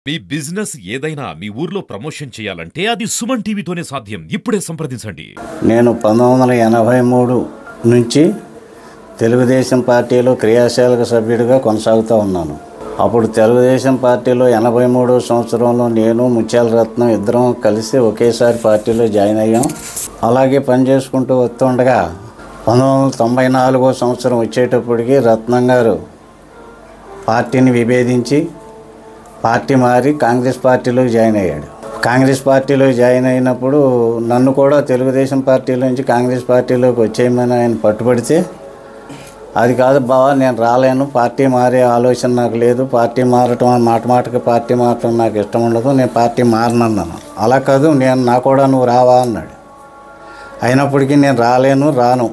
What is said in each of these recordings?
మీ business ఏదైనా మీ ఊర్లో promotion చేయాలంటే అది సుమన్ టీవీతోనే సాధ్యం. ఇప్పుడే సంప్రదించండి. నేను 1983 నుంచి తెలుగుదేశం పార్టీలో క్రియాశీలక సభ్యుడిగా కొనసాగుతూ ఉన్నాను. అప్పుడు తెలుగుదేశం పార్టీలో 83వ సంవత్సరంలో నేను ముత్యాల రత్నం ఇద్దరం కలిసి ఒకేసారి పార్టీలో జాయిన్ అయ్యాం. అలాగే పనిచేసుకుంటూ వస్తుండగా 1994వ సంవత్సరం వచ్చేటప్పటికి రత్నం గారు పార్టీని విభేదించి పార్టీ మారి కాంగ్రెస్ పార్టీలో జాయిన్ అయ్యాడు. కాంగ్రెస్ పార్టీలో జాయిన్ అయినప్పుడు నన్ను కూడా తెలుగుదేశం పార్టీలో నుంచి కాంగ్రెస్ పార్టీలోకి వచ్చేయమని ఆయన పట్టుబడితే, అది కాదు బావా, నేను రాలేను, పార్టీ మారే ఆలోచన నాకు లేదు, పార్టీ మారటం మాటకి పార్టీ మారటం నాకు ఇష్టం ఉండదు, నేను పార్టీ మారనన్నాను. అలా కాదు, నా కూడా నువ్వు రావా అన్నాడు. అయినప్పటికీ నేను రాను,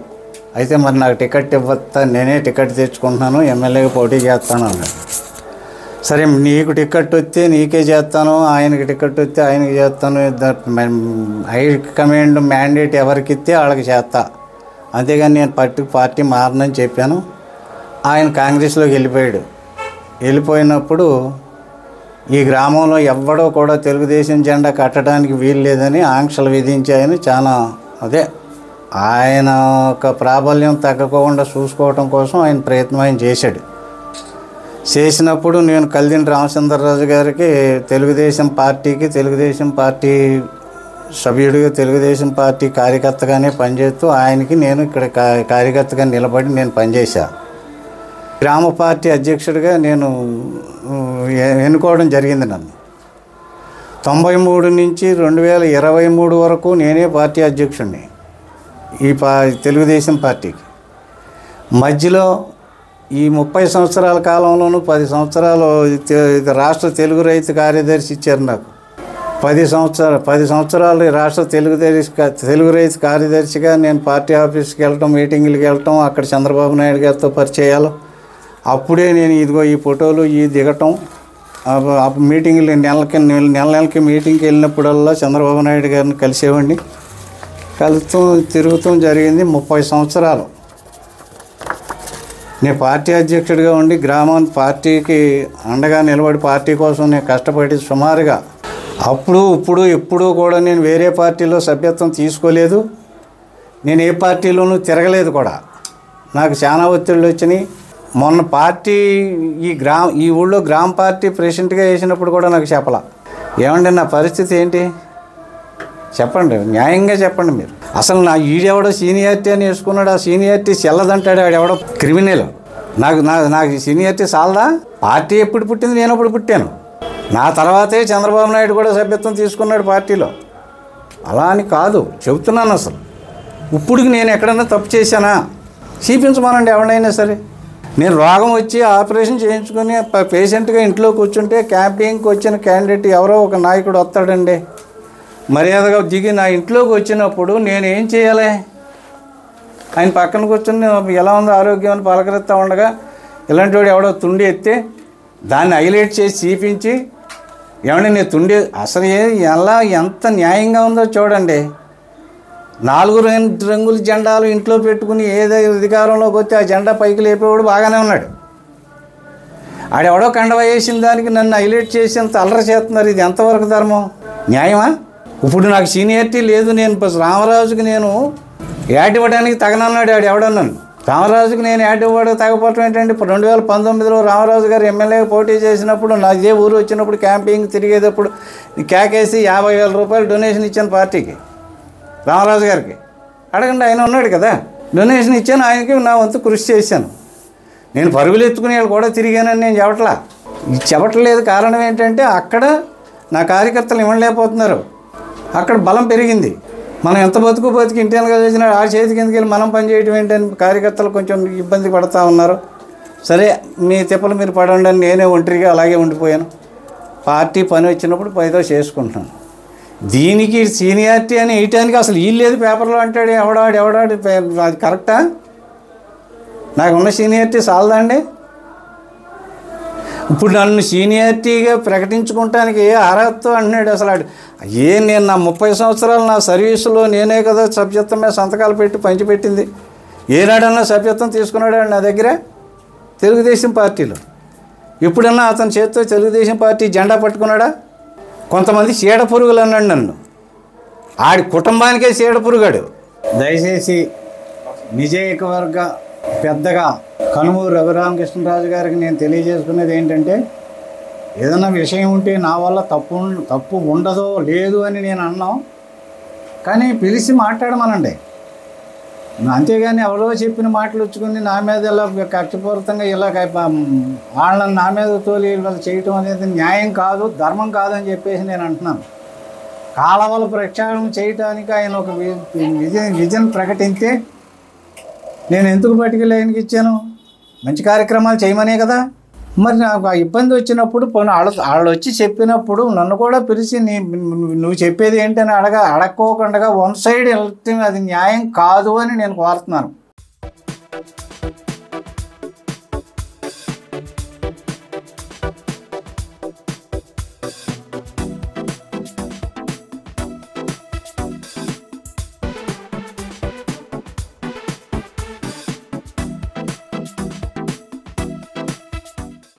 అయితే మరి నాకు టికెట్ ఇవ్వతా, నేనే టికెట్ తెచ్చుకుంటున్నాను, ఎమ్మెల్యేకి పోటీ చేస్తాను అన్నాడు. సరే, నీకు టికెట్ వస్తే నీకే చేస్తాను, ఆయనకి టికెట్ వస్తే ఆయనకి చేస్తాను, హై కమాండ్ మ్యాండేట్ ఎవరికి ఇస్తే వాళ్ళకి చేస్తా, అంతేగాని నేను పార్టీ మారనని చెప్పాను. ఆయన కాంగ్రెస్లోకి వెళ్ళిపోయాడు. వెళ్ళిపోయినప్పుడు ఈ గ్రామంలో ఎవ్వడో కూడా తెలుగుదేశం జెండా కట్టడానికి వీలు లేదని ఆంక్షలు విధించాయని చాలా ఆయన ఒక ప్రాబల్యం తగ్గకుండా చూసుకోవటం కోసం ఆయన ప్రయత్నం ఆయన చేసినప్పుడు నేను కల్దిని రామచంద్రరాజు గారికి తెలుగుదేశం పార్టీ సభ్యుడిగా తెలుగుదేశం పార్టీ కార్యకర్తగానే పనిచేస్తూ ఆయనకి నేను ఇక్కడ కార్యకర్తగా నిలబడి నేను పనిచేశాను. గ్రామ పార్టీ అధ్యక్షుడిగా నేను ఎన్నుకోవడం జరిగింది. నన్ను 93 నుంచి 2023 వరకు నేనే పార్టీ అధ్యక్షుడిని ఈ తెలుగుదేశం పార్టీకి. మధ్యలో ఈ 30 సంవత్సరాల కాలంలోనూ 10 సంవత్సరాలు రాష్ట్ర తెలుగు రైతు కార్యదర్శి ఇచ్చారు నాకు. 10 సంవత్సరాలు రాష్ట్ర తెలుగు రైతు కార్యదర్శిగా నేను పార్టీ ఆఫీస్కి వెళ్ళటం, మీటింగులకి వెళ్ళటం, అక్కడ చంద్రబాబు నాయుడు గారితో పరిచయాలు. అప్పుడే నేను ఇదిగో ఈ ఫోటోలు దిగటం, మీటింగులు నెలకి మీటింగ్కి వెళ్ళినప్పుడల్లా చంద్రబాబు నాయుడు గారిని కలిసేవాడిని. తిరుగుతూ జరిగింది 30 సంవత్సరాలు. నేను పార్టీ అధ్యక్షుడిగా ఉండి గ్రామాన్ని పార్టీకి అండగా నిలబడి పార్టీ కోసం నేను కష్టపడి సుమారుగా ఎప్పుడూ కూడా నేను వేరే పార్టీలో సభ్యత్వం తీసుకోలేదు. నేను ఏ పార్టీలోనూ తిరగలేదు కూడా. నాకు చాలా ఒత్తిళ్ళు వచ్చినాయి. మొన్న పార్టీ ఈ ఊళ్ళో గ్రామ పార్టీ ప్రెసిడెంట్గా వేసినప్పుడు కూడా నాకు చెప్పలా. ఏమండి నా పరిస్థితి ఏంటి చెప్పండి, న్యాయంగా చెప్పండి మీరు. అసలు నా ఈడెవడో సీనియారిటీ అని వేసుకున్నాడు, ఆ సీనియారిటీ చెల్లదంటాడు, ఆడెవడో క్రిమినల్. నాకు సీనియారిటీ చాలదా? పార్టీ ఎప్పుడు పుట్టింది, నేను ఎప్పుడు పుట్టాను. నా తర్వాతే చంద్రబాబు నాయుడు కూడా సభ్యత్వం తీసుకున్నాడు పార్టీలో. అలా అని కాదు చెబుతున్నాను. అసలు ఇప్పుడుకి నేను ఎక్కడైనా తప్పు చేశానా చూపించమనండి ఎవరైనా సరే. నేను రోగం వచ్చి ఆపరేషన్ చేయించుకుని పేషెంట్గా ఇంట్లో కూర్చుంటే క్యాంపింగ్కి వచ్చిన క్యాండిడేట్ ఎవరో ఒక నాయకుడు వస్తాడండి, మర్యాదగా దిగి నా ఇంట్లోకి వచ్చినప్పుడు నేను ఏం చేయాలి? ఆయన పక్కన కూర్చొని ఎలా ఉందో ఆరోగ్యం అని పలకరిస్తూ ఉండగా ఇలాంటి వాడు ఎవడో తుండి ఎత్తే దాన్ని హైలైట్ చేసి చూపించి, ఏమంటే నేను తుండి అసలు ఎంత న్యాయంగా ఉందో చూడండి. 4 రంగుల జెండాలు ఇంట్లో పెట్టుకుని ఏదైతే అధికారంలోకి వచ్చి ఆ జెండా పైకి లేపేవాడు బాగానే ఉన్నాడు. ఆడెవడో కండవ వేసిన దానికి నన్ను హైలైట్ చేసి అంత అల్లరి చేస్తున్నారు. ఇది ఎంతవరకు ధర్మం, న్యాయమా? ఇప్పుడు నాకు సీనియారిటీ లేదు, నేను రామరాజుకి నేను యాడ్ ఇవ్వడానికి తగనన్నాడు ఆడు ఎవడన్నాను. రామరాజుకి నేను యాడ్ ఇవ్వడానికి తగపోవటం ఏంటంటే, 2019లో రామరాజు గారు ఎమ్మెల్యేగా పోటీ చేసినప్పుడు నా ఇదే ఊరు వచ్చినప్పుడు క్యాంపింగ్ తిరిగేటప్పుడు కేకేసి 50,000 రూపాయలు డొనేషన్ ఇచ్చాను పార్టీకి, రామరాజు గారికి. అడగండి, ఆయన ఉన్నాడు కదా. డొనేషన్ ఇచ్చాను, ఆయనకి నా వంతు కృషి చేశాను. నేను పరుగులు ఎత్తుకునే వాళ్ళు కూడా తిరిగానని నేను చెప్పట్లేదు. కారణం ఏంటంటే అక్కడ నా కార్యకర్తలు ఇవ్వలేకపోతున్నారు, అక్కడ బలం పెరిగింది. మనం ఎంత బతికి ఇంటర్నల్గా చేసినా ఆ చేతి కిందకి వెళ్ళి మనం పనిచేయటం ఏంటని కార్యకర్తలు కొంచెం ఇబ్బంది పడుతూ ఉన్నారు. సరే, మీ తిప్పలు మీరు పడండి అని నేనే ఒంటరిగా అలాగే ఉండిపోయాను. పార్టీ పని వచ్చినప్పుడు ఏదో చేసుకుంటున్నాను. దీనికి సీనియారిటీ అని వేయటానికి అసలు వీలు లేదు పేపర్లో అంటాడు ఎవడాడు. అది కరెక్టా? నాకు ఉన్న సీనియారిటీ చాలదండి. ఇప్పుడు నన్ను సీనియారిటీగా ప్రకటించుకోవటానికి ఏ అర్హత అంటున్నాడు అసలు. నేను నా 30 సంవత్సరాలు నా సర్వీసులో నేనే కదా సభ్యత్వం మీద సంతకాలు పెట్టి పంచిపెట్టింది. ఏనాడన్నా సభ్యత్వం తీసుకున్నాడు నా దగ్గర తెలుగుదేశం పార్టీలో. ఎప్పుడన్నా అతని చేతితో తెలుగుదేశం పార్టీ జెండా పట్టుకున్నాడా? కొంతమంది చీడ పురుగులు అన్నాడు నన్ను. ఆడి కుటుంబానికే చీడ పురుగాడు. దయచేసి నిజవర్గ పెద్దగా కనుమూరు రఘురామకృష్ణరాజు గారికి నేను తెలియజేసుకునేది ఏంటంటే, ఏదైనా విషయం ఉంటే నా వల్ల తప్పు ఉండదో లేదు అని నేను అన్నాం, కానీ పిలిచి మాట్లాడమనండి. అంతేగాని ఎవరో చెప్పిన మాటలు వచ్చుకుని నా మీద ఇలా కక్షపూరితంగా ఇలా వాళ్ళని నా మీద తోలి వాళ్ళు చేయటం అనేది న్యాయం కాదు, ధర్మం కాదని చెప్పేసి నేను అంటున్నాను. కాలవల ప్రక్షాళన చేయడానికి ఆయన ఒక విజన్ ప్రకటించే నేను ఎందుకు పట్టుకెళ్ళి ఆయనకి ఇచ్చాను? మంచి కార్యక్రమాలు చేయమనే కదా. మరి నాకు ఆ ఇబ్బంది వచ్చినప్పుడు వాళ్ళు వచ్చి చెప్పినప్పుడు నన్ను కూడా పిలిచి నువ్వు చెప్పేది ఏంటని అడగకోకుండా వన్ సైడ్ వెళ్తే అది న్యాయం కాదు అని నేను కోరుతున్నాను.